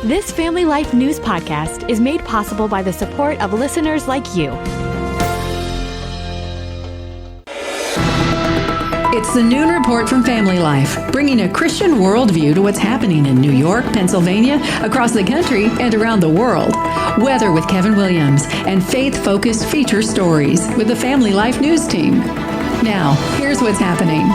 This Family Life News podcast is made possible by the support of listeners like you. It's the Noon Report from Family Life, bringing a Christian worldview to what's happening in New York, Pennsylvania, across the country, and around the world. Weather with Kevin Williams, and faith-focused feature stories with the Family Life News team. Now, here's what's happening.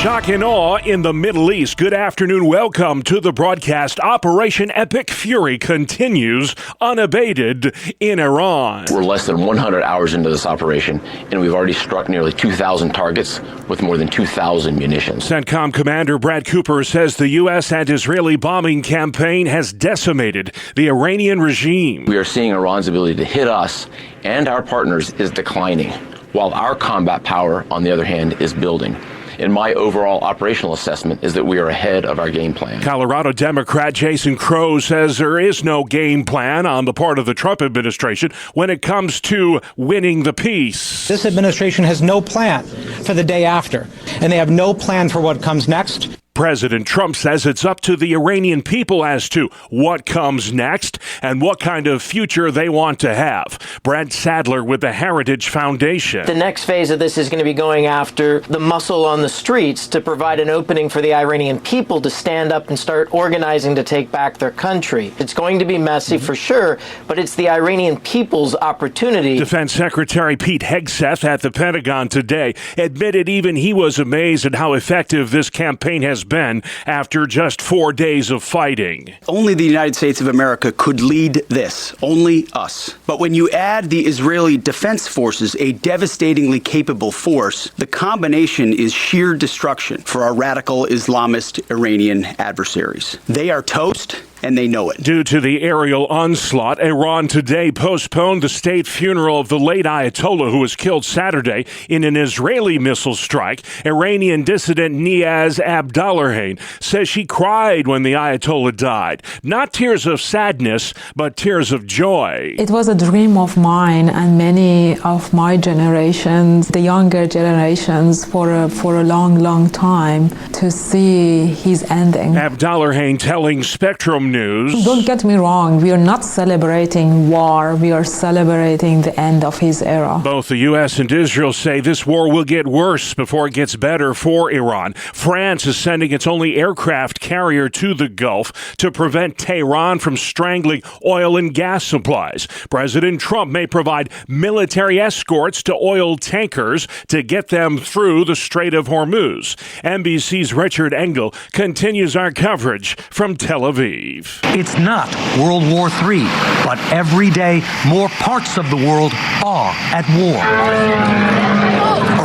Shock and awe in the Middle East. Good afternoon. Welcome to the broadcast. Operation Epic Fury continues unabated in Iran. We're less than 100 hours into this operation, and we've already struck nearly 2,000 targets with more than 2,000 munitions. CENTCOM Commander Brad Cooper says the U.S. and Israeli bombing campaign has decimated the Iranian regime. We are seeing Iran's ability to hit us and our partners is declining, while our combat power, on the other hand, is building. And my overall operational assessment is that we are ahead of our game plan. Colorado Democrat Jason Crow says there is no game plan on the part of the Trump administration when it comes to winning the peace. This administration has no plan for the day after, and they have no plan for what comes next. President Trump says it's up to the Iranian people as to what comes next and what kind of future they want to have. Brad Sadler with the Heritage Foundation. The next phase of this is going to be going after the muscle on the streets to provide an opening for the Iranian people to stand up and start organizing to take back their country. It's going to be messy for sure, but it's the Iranian people's opportunity. Defense Secretary Pete Hegseth at the Pentagon today admitted even he was amazed at how effective this campaign has been after just 4 days of fighting. Only the United States of America could lead this. Only us. But when you add the Israeli Defense Forces, a devastatingly capable force, the combination is sheer destruction for our radical Islamist Iranian adversaries. They are toast, and they know it. Due to the aerial onslaught, Iran today postponed the state funeral of the late Ayatollah who was killed Saturday in an Israeli missile strike. Iranian dissident Niaz Abdollarhain says she cried when the Ayatollah died. Not tears of sadness, but tears of joy. It was a dream of mine and many of my generations, the younger generations, for a long, long time to see his ending. Abdollarhain telling Spectrum News. Don't get me wrong, we are not celebrating war, we are celebrating the end of his era. Both the U.S. and Israel say this war will get worse before it gets better for Iran. France is sending its only aircraft carrier to the Gulf to prevent Tehran from strangling oil and gas supplies. President Trump may provide military escorts to oil tankers to get them through the Strait of Hormuz. NBC's Richard Engel continues our coverage from Tel Aviv. It's not World War III, but every day more parts of the world are at war.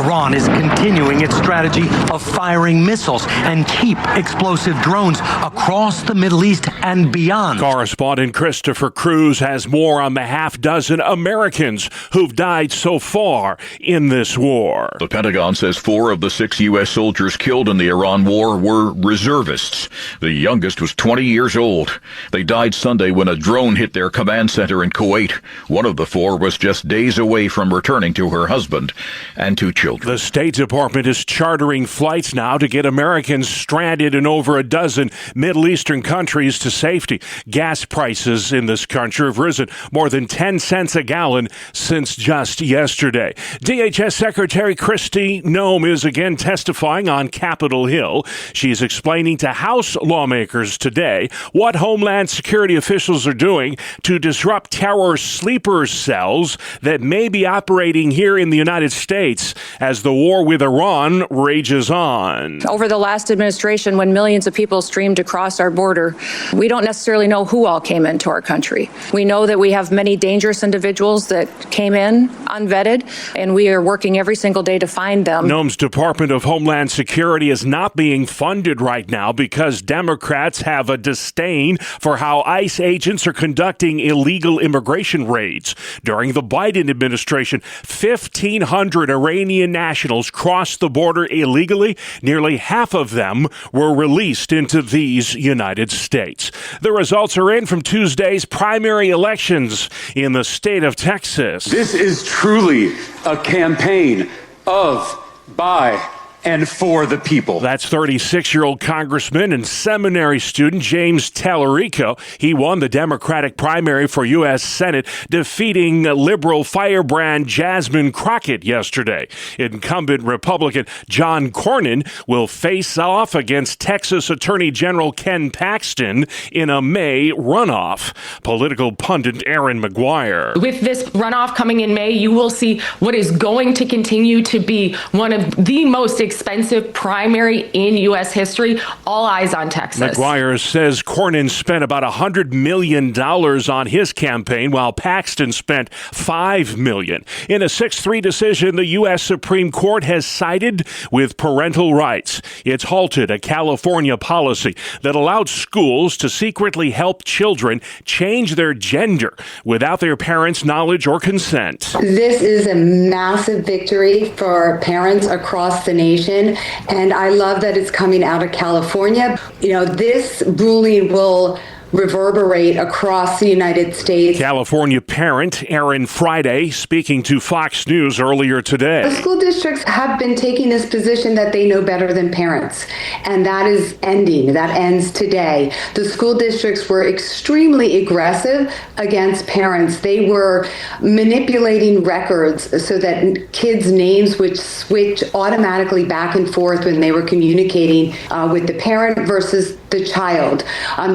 Iran is continuing its strategy of firing missiles and cheap explosive drones across the Middle East and beyond. Correspondent Christopher Cruz has more on the half-dozen Americans who've died so far in this war. The Pentagon says 4 of the 6 U.S. soldiers killed in the Iran war were reservists. The youngest was 20 years old. They died Sunday when a drone hit their command center in Kuwait. One of the 4 was just days away from returning to her husband and 2 children. The State Department is chartering flights now to get Americans stranded in over a dozen Middle Eastern countries to safety. Gas prices in this country have risen more than 10 cents a gallon since just yesterday. DHS Secretary Kristi Noem is again testifying on Capitol Hill. She's explaining to House lawmakers today what Homeland Security officials are doing to disrupt terror sleeper cells that may be operating here in the United States as the war with Iran rages on. Over the last administration, when millions of people streamed across our border, we don't necessarily know who all came into our country. We know that we have many dangerous individuals that came in unvetted, and we are working every single day to find them. Noem's Department of Homeland Security is not being funded right now because Democrats have a disdain for how ICE agents are conducting illegal immigration raids. During the Biden administration, 1,500 Iranian nationals crossed the border illegally. Nearly half of them were released into these United States. The results are in from Tuesday's primary elections in the state of Texas. This is truly a campaign of, by, and for the people. That's 36-year-old Congressman and seminary student James Tallarico. He won the Democratic primary for U.S. Senate, defeating liberal firebrand Jasmine Crockett yesterday. Incumbent Republican John Cornyn will face off against Texas Attorney General Ken Paxton in a May runoff. Political pundit Erin Maguire. With this runoff coming in May, you will see what is going to continue to be one of the most expensive primary in U.S. history. All eyes on Texas. Maguire says Cornyn spent about $100 million on his campaign, while Paxton spent $5 million. In a 6-3 decision, the U.S. Supreme Court has sided with parental rights. It's halted a California policy that allowed schools to secretly help children change their gender without their parents' knowledge or consent. This is a massive victory for parents across the nation, and I love that it's coming out of California. This ruling will reverberate across the United States. California parent Aaron Friday speaking to Fox News earlier today. The school districts have been taking this position that they know better than parents, and that is ending. That ends today. The school districts were extremely aggressive against parents. They were manipulating records so that kids' names would switch automatically back and forth when they were communicating with the parent versus the child.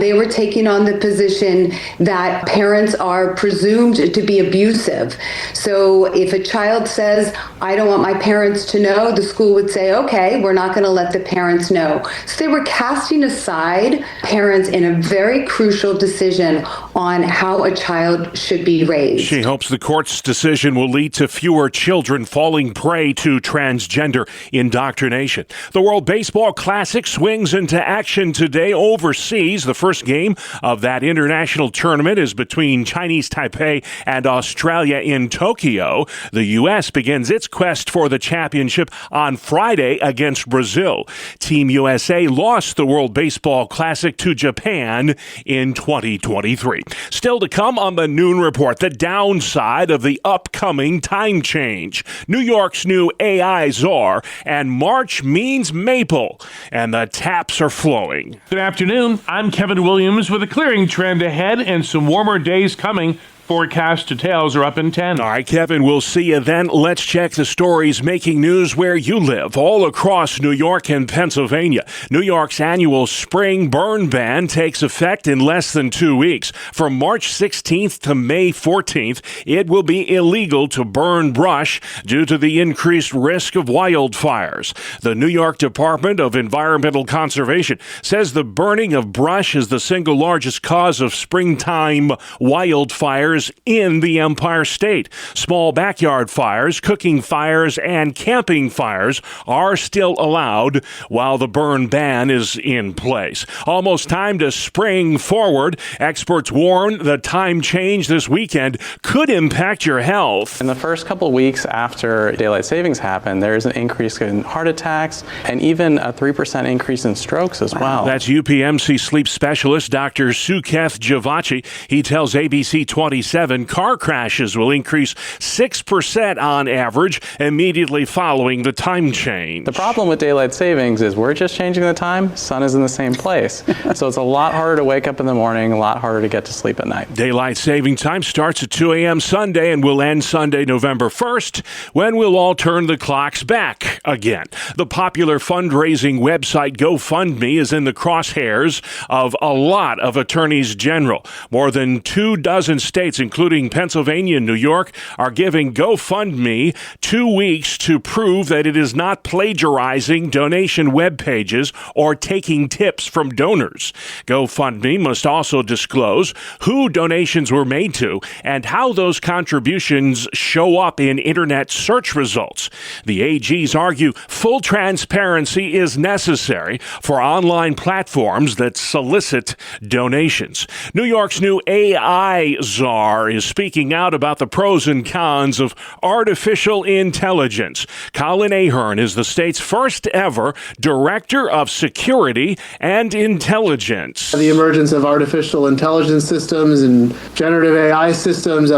They were taking on the position that parents are presumed to be abusive. So if a child says, I don't want my parents to know, the school would say, okay, we're not going to let the parents know. So they were casting aside parents in a very crucial decision on how a child should be raised. She hopes the court's decision will lead to fewer children falling prey to transgender indoctrination. The World Baseball Classic swings into action today overseas. The first game of that international tournament is between Chinese Taipei and Australia in Tokyo. The U.S. begins its quest for the championship on Friday against Brazil. Team USA lost the World Baseball Classic to Japan in 2023. Still to come on the Noon Report, the downside of the upcoming time change. New York's new AI czar, and March means maple, and the taps are flowing. Good afternoon. I'm Kevin Williams with a clearing trend ahead and some warmer days coming. Forecast details are up in 10. All right, Kevin, we'll see you then. Let's check the stories making news where you live, all across New York and Pennsylvania. New York's annual spring burn ban takes effect in less than 2 weeks. From March 16th to May 14th, it will be illegal to burn brush due to the increased risk of wildfires. The New York Department of Environmental Conservation says the burning of brush is the single largest cause of springtime wildfires in the Empire State. Small backyard fires, cooking fires, and camping fires are still allowed while the burn ban is in place. Almost time to spring forward. Experts warn the time change this weekend could impact your health. In the first couple of weeks after daylight savings happened, there is an increase in heart attacks and even a 3% increase in strokes as well. That's UPMC sleep specialist Dr. Suketh Javachi. He tells ABC 27 car crashes will increase 6% on average immediately following the time change. The problem with daylight savings is we're just changing the time. Sun is in the same place. So it's a lot harder to wake up in the morning, a lot harder to get to sleep at night. Daylight saving time starts at 2 a.m. Sunday and will end Sunday, November 1st, when we'll all turn the clocks back again. The popular fundraising website GoFundMe is in the crosshairs of a lot of attorneys general. More than 24 states, including Pennsylvania and New York, are giving GoFundMe 2 weeks to prove that it is not plagiarizing donation web pages or taking tips from donors. GoFundMe must also disclose who donations were made to and how those contributions show up in internet search results. The AGs argue full transparency is necessary for online platforms that solicit donations. New York's new AI czar is speaking out about the pros and cons of artificial intelligence. Colin Ahern is the state's first ever Director of Security and Intelligence. The emergence of artificial intelligence systems and generative AI systems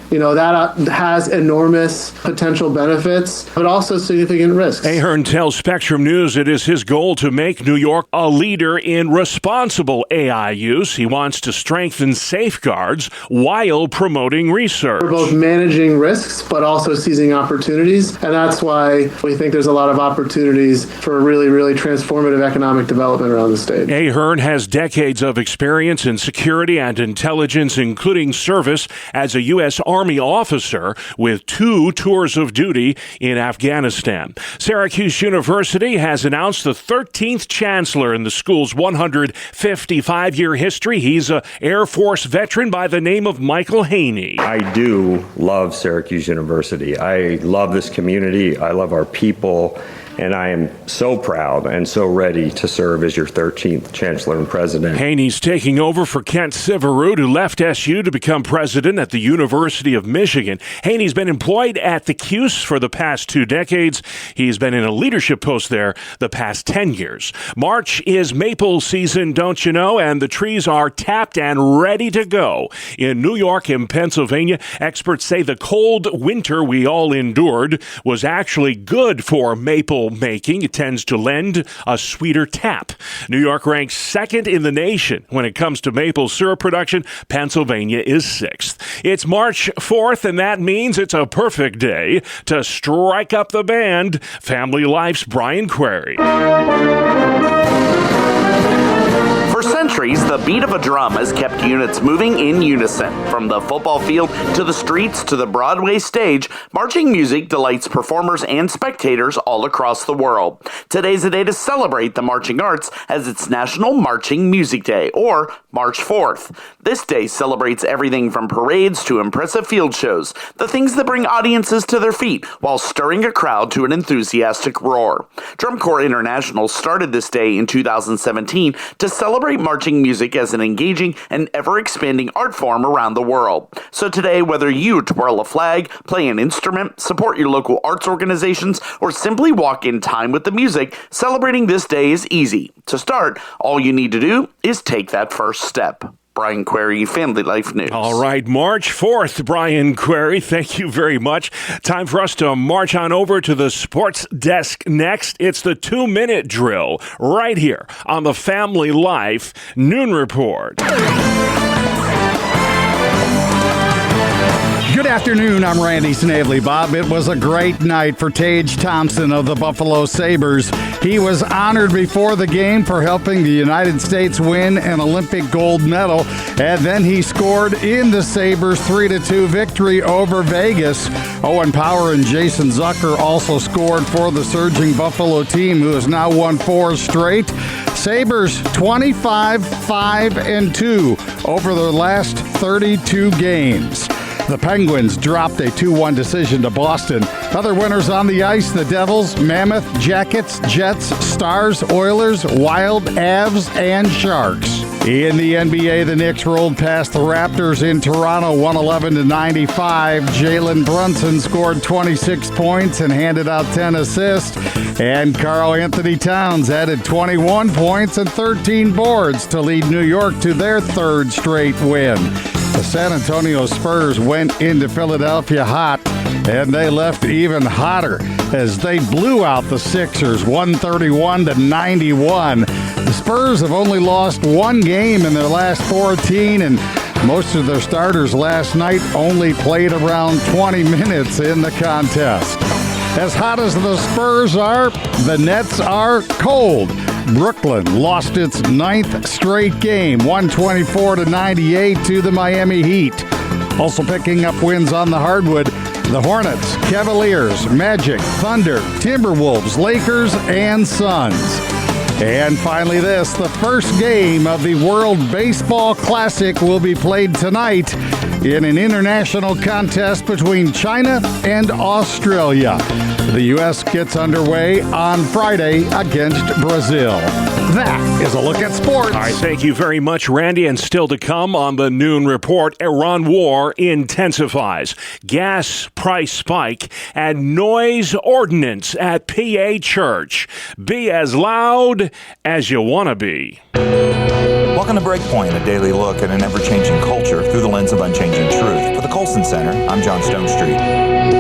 that has enormous potential benefits, but also significant risks. Ahern tells Spectrum News it is his goal to make New York a leader in responsible AI use. He wants to strengthen safeguards while promoting research. We're both managing risks, but also seizing opportunities. And that's why we think there's a lot of opportunities for really, really transformative economic development around the state. Ahern has decades of experience in security and intelligence, including service as a U.S. Army officer with 2 tours of duty in Afghanistan. Syracuse University has announced the 13th chancellor in the school's 155-year history. He's an Air Force veteran by the name of Michael Haney. I do love Syracuse University. I love this community. I love our people. And I am so proud and so ready to serve as your 13th Chancellor and President. Haney's taking over for Kent Syverud, who left SU to become president at the University of Michigan. Haney's been employed at the Cuse for the past 2 decades. He's been in a leadership post there the past 10 years. March is maple season, don't you know? And the trees are tapped and ready to go. In New York and Pennsylvania, experts say the cold winter we all endured was actually good for maple making. It tends to lend a sweeter tap. New York ranks 2nd in the nation when it comes to maple syrup production. Pennsylvania is 6th. It's March 4th, and that means it's a perfect day to strike up the band. Family Life's Brian Query. For centuries, the beat of a drum has kept units moving in unison. From the football field to the streets to the Broadway stage, marching music delights performers and spectators all across the world. Today's a day to celebrate the marching arts as it's National Marching Music Day, or March 4th. This day celebrates everything from parades to impressive field shows, the things that bring audiences to their feet while stirring a crowd to an enthusiastic roar. Drum Corps International started this day in 2017 to celebrate marching music as an engaging and ever-expanding art form around the world. So today, whether you twirl a flag, play an instrument, support your local arts organizations, or simply walk in time with the music, celebrating this day is easy. To start, all you need to do is take that first step. Brian Query, Family Life News. All right, March 4th, Brian Query, thank you very much. Time for us to march on over to the sports desk next. It's the 2-minute drill right here on the Family Life Noon Report. Good afternoon, I'm Randy Snavely. Bob, it was a great night for Tage Thompson of the Buffalo Sabres. He was honored before the game for helping the United States win an Olympic gold medal, and then he scored in the Sabres' 3-2 victory over Vegas. Owen Power and Jason Zucker also scored for the surging Buffalo team, who has now won 4 straight. Sabres 25-5-2 over their last 32 games. The Penguins dropped a 2-1 decision to Boston. Other winners on the ice, the Devils, Mammoth, Jackets, Jets, Stars, Oilers, Wild, Avs, and Sharks. In the NBA, the Knicks rolled past the Raptors in Toronto 111-95. Jalen Brunson scored 26 points and handed out 10 assists. And Karl Anthony Towns added 21 points and 13 boards to lead New York to their 3rd straight win. The San Antonio Spurs went into Philadelphia hot, and they left even hotter as they blew out the Sixers 131-91. The Spurs have only lost 1 game in their last 14, and most of their starters last night only played around 20 minutes in the contest. As hot as the Spurs are, the Nets are cold. Brooklyn lost its 9th straight game, 124-98 to the Miami Heat. Also picking up wins on the hardwood, the Hornets, Cavaliers, Magic, Thunder, Timberwolves, Lakers, and Suns. And finally this, the first game of the World Baseball Classic will be played tonight in an international contest between China and Australia. The U.S. gets underway on Friday against Brazil. That is a look at sports. All right, thank you very much, Randy. And still to come on the Noon Report, Iran war intensifies, gas price spike, and noise ordinance at PA Church. Be as loud as you want to be. Welcome to Breakpoint, a daily look at an ever-changing culture through the lens of unchanging truth. For the Colson Center, I'm John Stonestreet.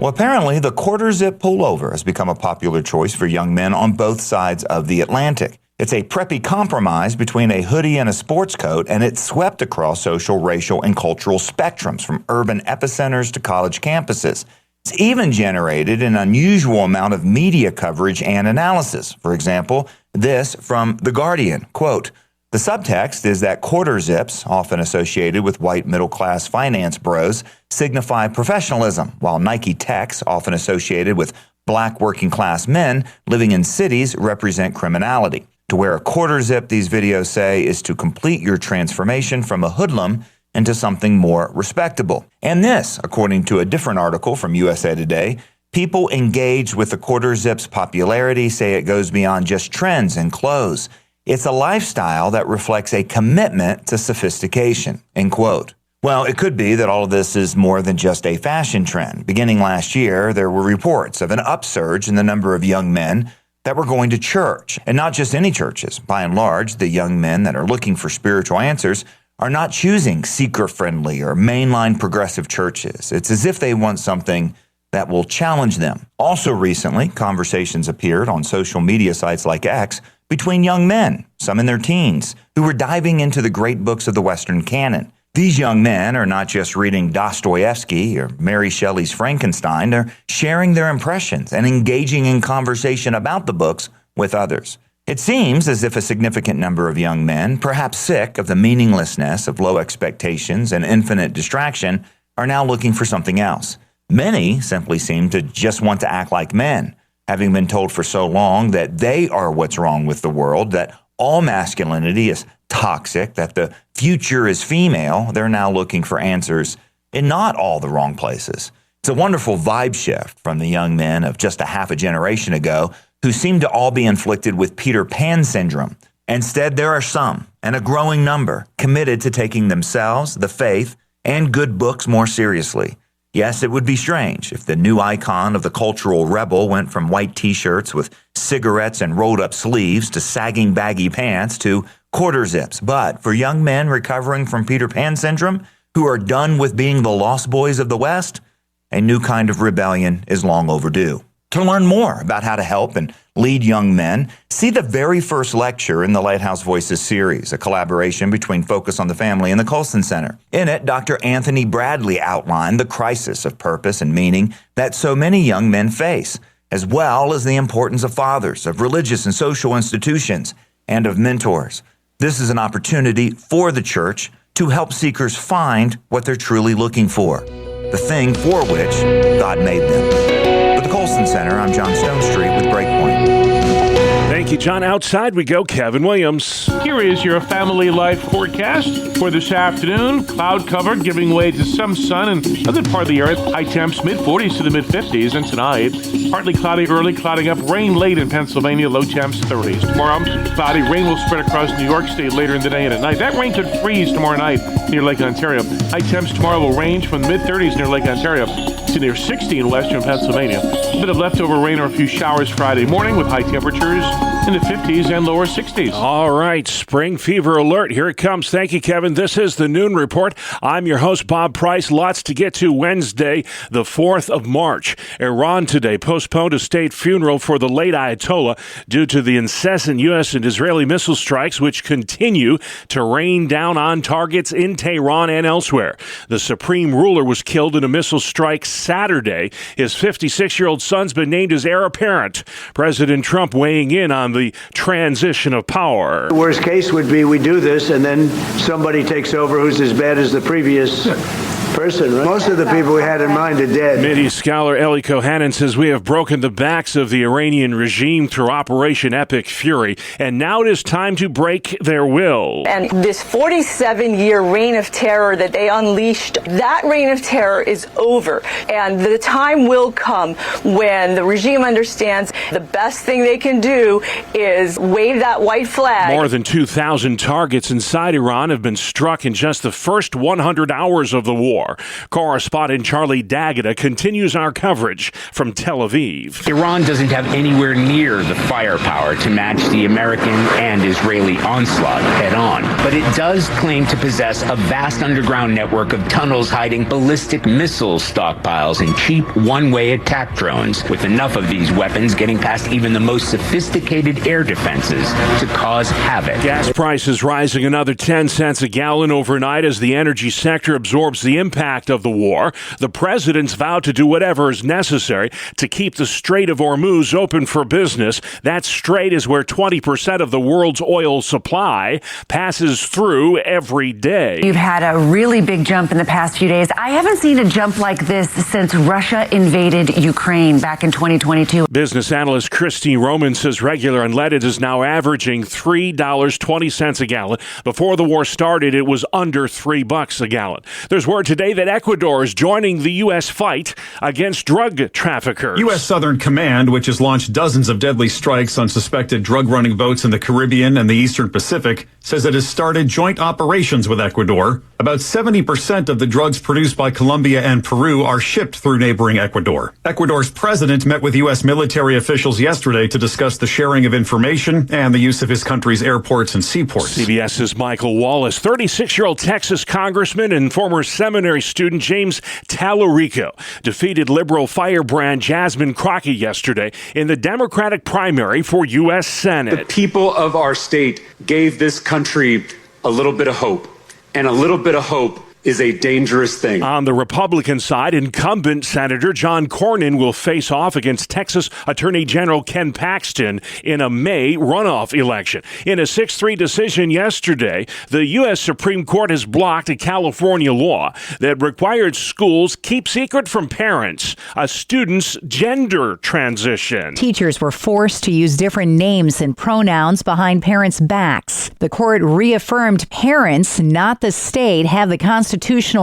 Well, apparently, the quarter-zip pullover has become a popular choice for young men on both sides of the Atlantic. It's a preppy compromise between a hoodie and a sports coat, and it's swept across social, racial, and cultural spectrums, from urban epicenters to college campuses. It's even generated an unusual amount of media coverage and analysis. For example, this from The Guardian, quote, "The subtext is that quarter zips, often associated with white middle-class finance bros, signify professionalism, while Nike techs, often associated with black working-class men living in cities, represent criminality. To wear a quarter zip," these videos say, "is to complete your transformation from a hoodlum into something more respectable." And this, according to a different article from USA Today, people engaged with the quarter zip's popularity say it goes beyond just trends and clothes. It's a lifestyle that reflects a commitment to sophistication, end quote. Well, it could be that all of this is more than just a fashion trend. Beginning last year, there were reports of an upsurge in the number of young men that were going to church. And not just any churches. By and large, the young men that are looking for spiritual answers are not choosing seeker-friendly or mainline progressive churches. It's as if they want something that will challenge them. Also recently, conversations appeared on social media sites like X between young men, some in their teens, who were diving into the great books of the Western canon. These young men are not just reading Dostoevsky or Mary Shelley's Frankenstein, they're sharing their impressions and engaging in conversation about the books with others. It seems as if a significant number of young men, perhaps sick of the meaninglessness of low expectations and infinite distraction, are now looking for something else. Many simply seem to just want to act like men, having been told for so long that they are what's wrong with the world, that all masculinity is toxic, that the future is female. They're now looking for answers in not all the wrong places. It's a wonderful vibe shift from the young men of just a half a generation ago who seem to all be inflicted with Peter Pan syndrome. Instead, there are some, and a growing number, committed to taking themselves, the faith, and good books more seriously. Yes, it would be strange if the new icon of the cultural rebel went from white t-shirts with cigarettes and rolled-up sleeves to sagging baggy pants to quarter zips. But for young men recovering from Peter Pan syndrome, who are done with being the lost boys of the West, a new kind of rebellion is long overdue. To learn more about how to help and lead young men, see the very first lecture in the Lighthouse Voices series, a collaboration between Focus on the Family and the Colson Center. In it, Dr. Anthony Bradley outlined the crisis of purpose and meaning that so many young men face, as well as the importance of fathers, of religious and social institutions, and of mentors. This is an opportunity for the church to help seekers find what they're truly looking for, the thing for which God made them. For the Colson Center, I'm John Stonestreet with Breakpoint. Thank you, John. Outside we go, Kevin Williams. Here is your family life forecast for this afternoon. Cloud covered, giving way to some sun and other part of the area. High temps mid-40s to the mid-50s. And tonight, partly cloudy early, clouding up, rain late in Pennsylvania, low temps 30s. Tomorrow, cloudy, rain will spread across New York State later in the day and at night. That rain could freeze tomorrow night near Lake Ontario. High temps tomorrow will range from the mid-30s near Lake Ontario to near 60 in western Pennsylvania. A bit of leftover rain or a few showers Friday morning with high temperatures in the 50s and lower 60s. All right, spring fever alert. Here it comes. Thank you, Kevin. This is the Noon Report. I'm your host, Bob Price. Lots to get to. Wednesday, the 4th of March. Iran today postponed a state funeral for the late Ayatollah due to the incessant U.S. and Israeli missile strikes, which continue to rain down on targets in Tehran and elsewhere. The supreme ruler was killed in a missile strike Saturday. His 56-year-old son's been named as heir apparent. President Trump weighing in on the transition of power. The worst case would be we do this and then somebody takes over who's as bad as the previous person, right? Most of the people we had in mind are dead. Mideast scholar Eli Kohanen says we have broken the backs of the Iranian regime through Operation Epic Fury, and now it is time to break their will. And this 47-year reign of terror that they unleashed, that reign of terror is over. And the time will come when the regime understands the best thing they can do is wave that white flag. More than 2,000 targets inside Iran have been struck in just the first 100 hours of the war. Correspondent Charlie D'Agata continues our coverage from Tel Aviv. Iran doesn't have anywhere near the firepower to match the American and Israeli onslaught head on, but it does claim to possess a vast underground network of tunnels hiding ballistic missile stockpiles and cheap one-way attack drones, with enough of these weapons getting past even the most sophisticated air defenses to cause havoc. Gas prices rising another 10 cents a gallon overnight as the energy sector absorbs the impact of the war. The president's vowed to do whatever is necessary to keep the Strait of Hormuz open for business. That strait is where 20% of the world's oil supply passes through every day. You've had a really big jump in the past few days. I haven't seen a jump like this since Russia invaded Ukraine back in 2022. Business analyst Christine Roman says regular unleaded is now averaging $3.20 a gallon. Before the war started, it was under $3 a gallon. There's word today that Ecuador is joining the U.S. fight against drug traffickers. U.S. Southern Command, which has launched dozens of deadly strikes on suspected drug-running boats in the Caribbean and the Eastern Pacific, says it has started joint operations with Ecuador. About 70% of the drugs produced by Colombia and Peru are shipped through neighboring Ecuador. Ecuador's president met with U.S. military officials yesterday to discuss the sharing of information and the use of his country's airports and seaports. CBS's Michael Wallace. 36-year-old Texas congressman and former seminary student James Tallarico defeated liberal firebrand Jasmine Crockett yesterday in the Democratic primary for U.S. Senate. The people of our state gave this country a little bit of hope, and a little bit of hope is a dangerous thing. On the Republican side, incumbent Senator John Cornyn will face off against Texas Attorney General Ken Paxton in a May runoff election. In a 6-3 decision yesterday, the U.S. Supreme Court has blocked a California law that required schools keep secret from parents a student's gender transition. Teachers were forced to use different names and pronouns behind parents' backs. The court reaffirmed parents, not the state, have the constitutional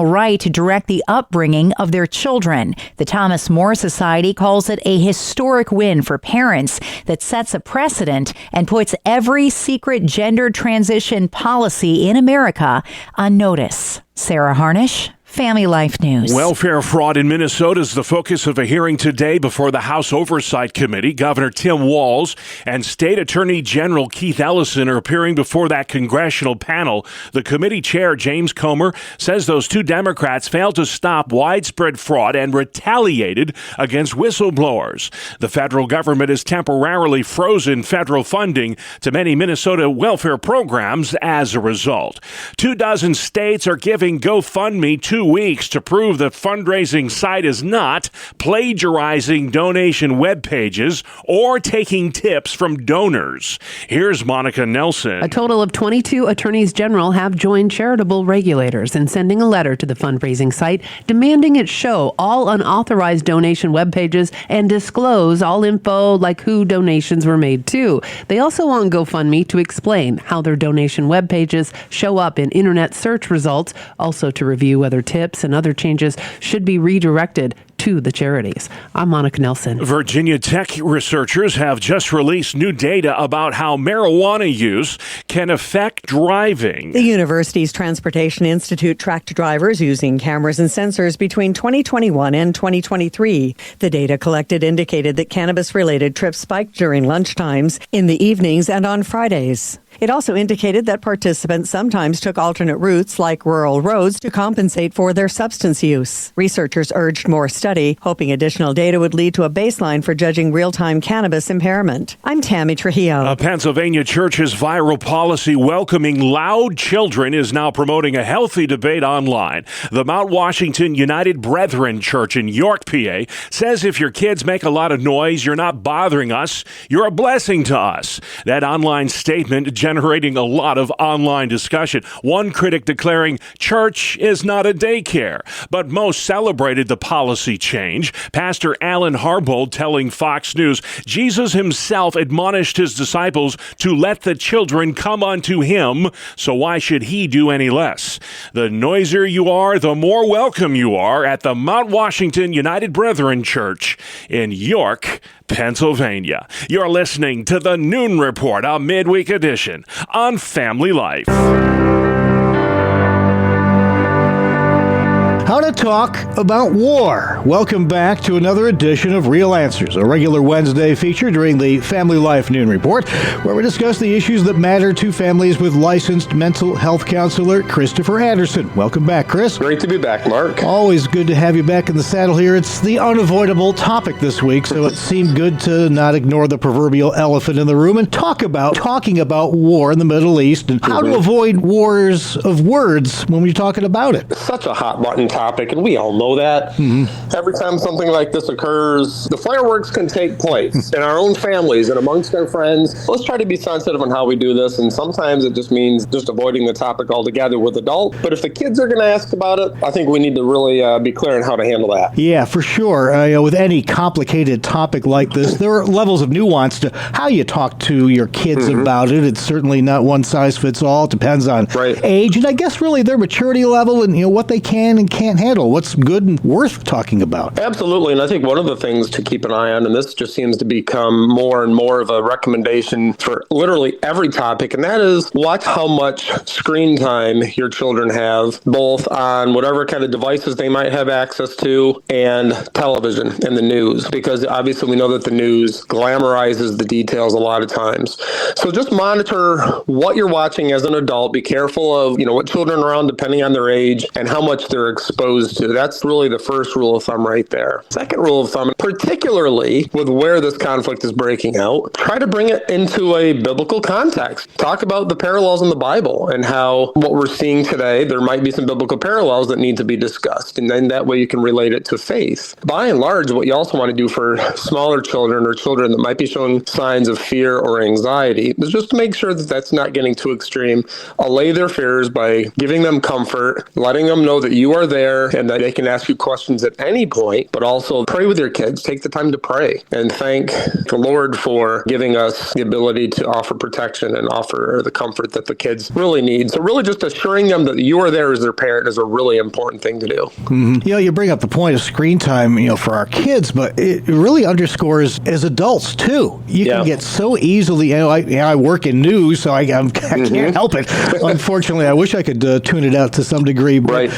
right to direct the upbringing of their children. The Thomas More Society calls it a historic win for parents that sets a precedent and puts every secret gender transition policy in America on notice. Sarah Harnish, Family Life News. Welfare fraud in Minnesota is the focus of a hearing today before the House Oversight Committee. Governor Tim Walz and State Attorney General Keith Ellison are appearing before that congressional panel. The committee chair, James Comer, says those two Democrats failed to stop widespread fraud and retaliated against whistleblowers. The federal government has temporarily frozen federal funding to many Minnesota welfare programs as a result. 24 states are giving GoFundMe 2 weeks to prove the fundraising site is not plagiarizing donation web pages or taking tips from donors. Here's Monica Nelson. A total of 22 attorneys general have joined charitable regulators in sending a letter to the fundraising site demanding it show all unauthorized donation web pages and disclose all info like who donations were made to. They also want GoFundMe to explain how their donation web pages show up in internet search results, also to review whether tips and other changes should be redirected to the charities. I'm Monica Nelson. Virginia Tech researchers have just released new data about how marijuana use can affect driving. The university's Transportation Institute tracked drivers using cameras and sensors between 2021 and 2023. The data collected indicated that cannabis-related trips spiked during lunchtimes, in the evenings, and on Fridays. It also indicated that participants sometimes took alternate routes like rural roads to compensate for their substance use. Researchers urged more study, hoping additional data would lead to a baseline for judging real-time cannabis impairment. I'm Tammy Trujillo. A Pennsylvania church's viral policy welcoming loud children is now promoting a healthy debate online. The Mount Washington United Brethren Church in York, PA, says if your kids make a lot of noise, you're not bothering us, you're a blessing to us. That online statement generating a lot of online discussion. One critic declaring church is not a daycare, but most celebrated the policy change. Pastor Alan Harbold telling Fox News, Jesus himself admonished his disciples to let the children come unto him, so why should he do any less? The noisier you are, the more welcome you are at the Mount Washington United Brethren Church in York, Pennsylvania. You're listening to the Noon Report, a midweek edition on Family Life. How to talk about war. Welcome back to another edition of Real Answers, a regular Wednesday feature during the Family Life Noon Report, where we discuss the issues that matter to families with licensed mental health counselor Christopher Anderson. Welcome back, Chris. Great to be back, Mark. Always good to have you back in the saddle here. It's the unavoidable topic this week, so it seemed good to not ignore the proverbial elephant in the room and talking about war in the Middle East and how to avoid wars of words when we're talking about it. Such a hot button topic, and we all know that. Every time something like this occurs, the fireworks can take place in our own families and amongst our friends. Let's try to be sensitive on how we do this, and sometimes it just means just avoiding the topic altogether with adults. But if the kids are going to ask about it, I think we need to really be clear on how to handle that. Yeah, for sure. With any complicated topic like this, there are levels of nuance to how you talk to your kids about it. It's certainly not one size fits all. It depends on age, and I guess really their maturity level and what they can and can't handle, what's good and worth talking about. Absolutely, and I think one of the things to keep an eye on, and this just seems to become more and more of a recommendation for literally every topic, and that is watch how much screen time your children have, both on whatever kind of devices they might have access to and television and the news, because obviously we know that the news glamorizes the details a lot of times. So just monitor what you're watching as an adult. Be careful of what children are around depending on their age and how much they're exposed to. That's really the first rule of thumb right there. Second rule of thumb, particularly with where this conflict is breaking out, try to bring it into a biblical context. Talk about the parallels in the Bible and how what we're seeing today, there might be some biblical parallels that need to be discussed. And then that way you can relate it to faith. By and large, what you also want to do for smaller children or children that might be showing signs of fear or anxiety is just to make sure that that's not getting too extreme. Allay their fears by giving them comfort, letting them know that you are there and that they can ask you questions at any point, but also pray with your kids. Take the time to pray and thank the Lord for giving us the ability to offer protection and offer the comfort that the kids really need. So really just assuring them that you are there as their parent is a really important thing to do. You bring up the point of screen time, for our kids, but it really underscores as adults too. You can get so easily, I work in news, so I can't help it. Unfortunately, I wish I could tune it out to some degree, but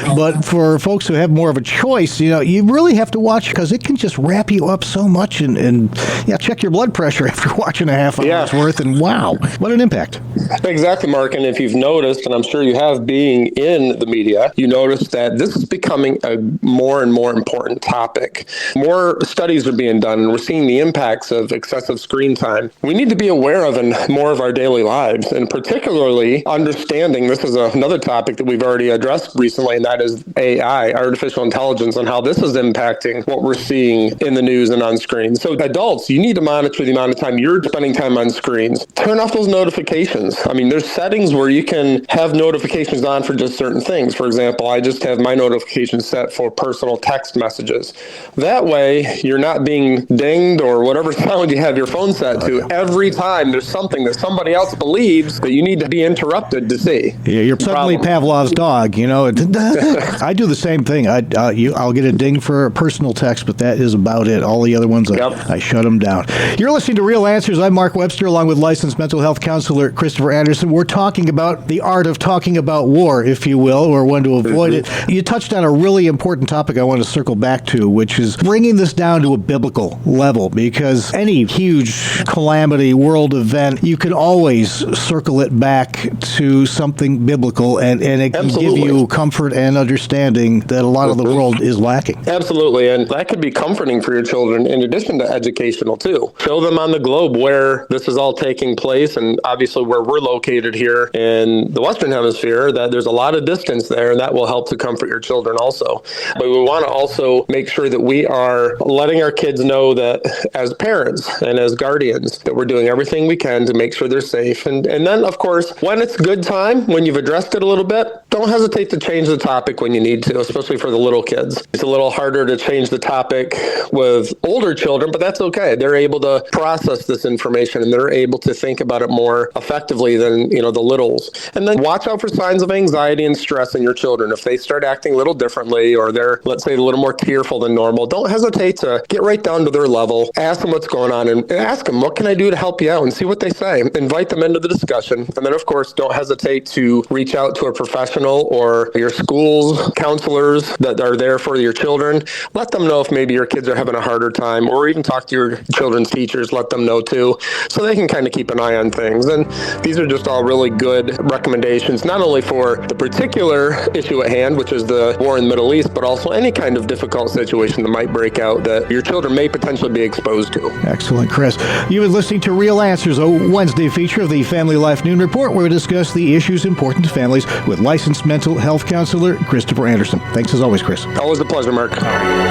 for folks who have more of a choice, you really have to watch because it can just wrap you up so much and check your blood pressure after watching a half hour's worth, and wow, what an impact. Exactly, Mark, and if you've noticed, and I'm sure you have being in the media, you notice that this is becoming a more and more important topic. More studies are being done, and we're seeing the impacts of excessive screen time. We need to be aware of in more of our daily lives, and particularly understanding, this is another topic that we've already addressed recently, and that is AI, artificial intelligence, and how this is impacting what we're seeing in the news and on screens. So adults, you need to monitor the amount of time you're spending time on screens. Turn off those notifications. I mean, there's settings where you can have notifications on for just certain things. For example, I just have my notifications set for personal text messages. That way, you're not being dinged or whatever sound you have your phone set to every time there's something that somebody else believes that you need to be interrupted to see. Yeah, you're suddenly Pavlov's dog, I do the same thing. I'll get a ding for a personal text, but that is about it. All the other ones, I shut them down. You're listening to Real Answers. I'm Mark Webster, along with licensed mental health counselor Christopher Anderson. We're talking about the art of talking about war, if you will, or when to avoid it. You touched on a really important topic I want to circle back to, which is bringing this down to a biblical level, because any huge calamity, world event, you can always circle it back to something biblical, and it can give you comfort and understanding. bonding that a lot of the world is lacking. Absolutely, and that could be comforting for your children in addition to educational too. Show them on the globe where this is all taking place, and obviously where we're located here in the Western Hemisphere, that there's a lot of distance there, and that will help to comfort your children also. But we want to also make sure that we are letting our kids know that as parents and as guardians, that we're doing everything we can to make sure they're safe. And then, of course, when it's a good time, when you've addressed it a little bit, don't hesitate to change the topic when you need to, especially for the little kids. It's a little harder to change the topic with older children, but that's okay. They're able to process this information and they're able to think about it more effectively than, the littles. And then watch out for signs of anxiety and stress in your children. If they start acting a little differently or they're, let's say, a little more tearful than normal, don't hesitate to get right down to their level, ask them what's going on, and ask them, what can I do to help you out, and see what they say. Invite them into the discussion. And then, of course, don't hesitate to reach out to a professional or your school's counselors that are there for your children. Let them know if maybe your kids are having a harder time, or even talk to your children's teachers, let them know too, so they can kind of keep an eye on things. And these are just all really good recommendations, not only for the particular issue at hand, which is the war in the Middle East, but also any kind of difficult situation that might break out that your children may potentially be exposed to. Excellent, Chris. You've been listening to Real Answers, a Wednesday feature of the Family Life Noon Report, where we discuss the issues important to families with licensed mental health counselor Christopher Anderson. Thanks as always, Chris. Always a pleasure, Mark.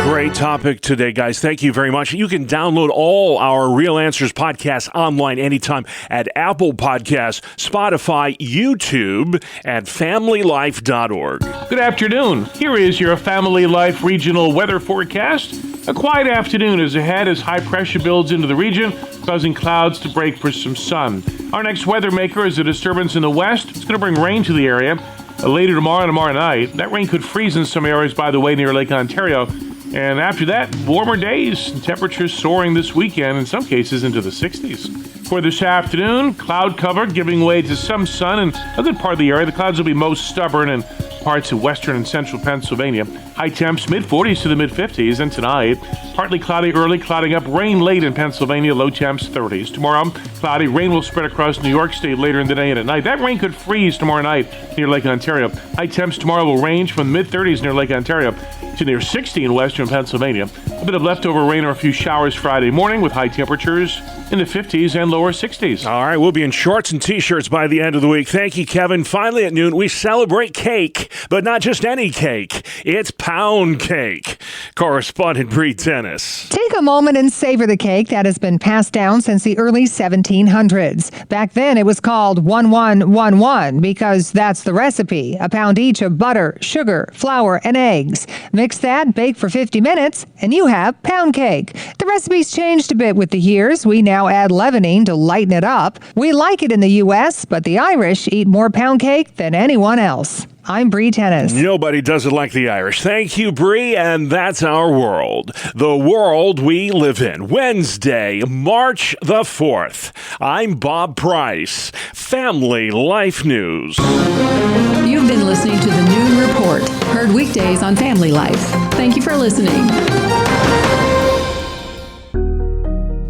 Great topic today, guys. Thank you very much. You can download all our Real Answers podcasts online anytime at Apple Podcasts, Spotify, YouTube, and FamilyLife.org. Good afternoon. Here is your Family Life regional weather forecast. A quiet afternoon is ahead as high pressure builds into the region, causing clouds to break for some sun. Our next weather maker is a disturbance in the west. It's going to bring rain to the area. Later tomorrow night, that rain could freeze in some areas, by the way, near Lake Ontario. And after that, warmer days and temperatures soaring this weekend, in some cases into the 60s. For this afternoon, cloud cover giving way to some sun in a good part of the area. The clouds will be most stubborn in parts of western and central Pennsylvania. High temps mid-40s to the mid-50s. And tonight, partly cloudy early, clouding up, rain late in Pennsylvania, low temps 30s. Tomorrow, cloudy, rain will spread across New York State later in the day and at night. That rain could freeze tomorrow night near Lake Ontario. High temps tomorrow will range from mid-30s near Lake Ontario to near 60 in western Pennsylvania. A bit of leftover rain or a few showers Friday morning with high temperatures in the 50s and lower 60s. All right, we'll be in shorts and T-shirts by the end of the week. Thank you, Kevin. Finally at noon, we celebrate cake, but not just any cake. It's pound cake. Correspondent Bree Tennis. Take a moment and savor the cake that has been passed down since the early 1700s. Back then, it was called 1111 because that's the recipe. A pound each of butter, sugar, flour, and eggs. Mix that, bake for 50 minutes, and you have pound cake. The recipe's changed a bit with the years. We now add leavening to lighten it up. We like it in the U.S., but the Irish eat more pound cake than anyone else. I'm Bree Tennis. Nobody does it like the Irish. Thank you, Bree, and that's our world. The world we live in. Wednesday, March the 4th. I'm Bob Price. Family Life News. You've been listening to the Noon Report, heard weekdays on Family Life. Thank you for listening.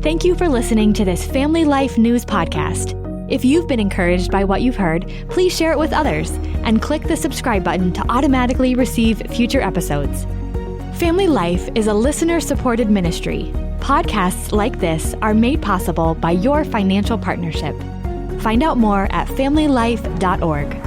Thank you for listening to this Family Life News podcast. If you've been encouraged by what you've heard, please share it with others and click the subscribe button to automatically receive future episodes. Family Life is a listener-supported ministry. Podcasts like this are made possible by your financial partnership. Find out more at familylife.org.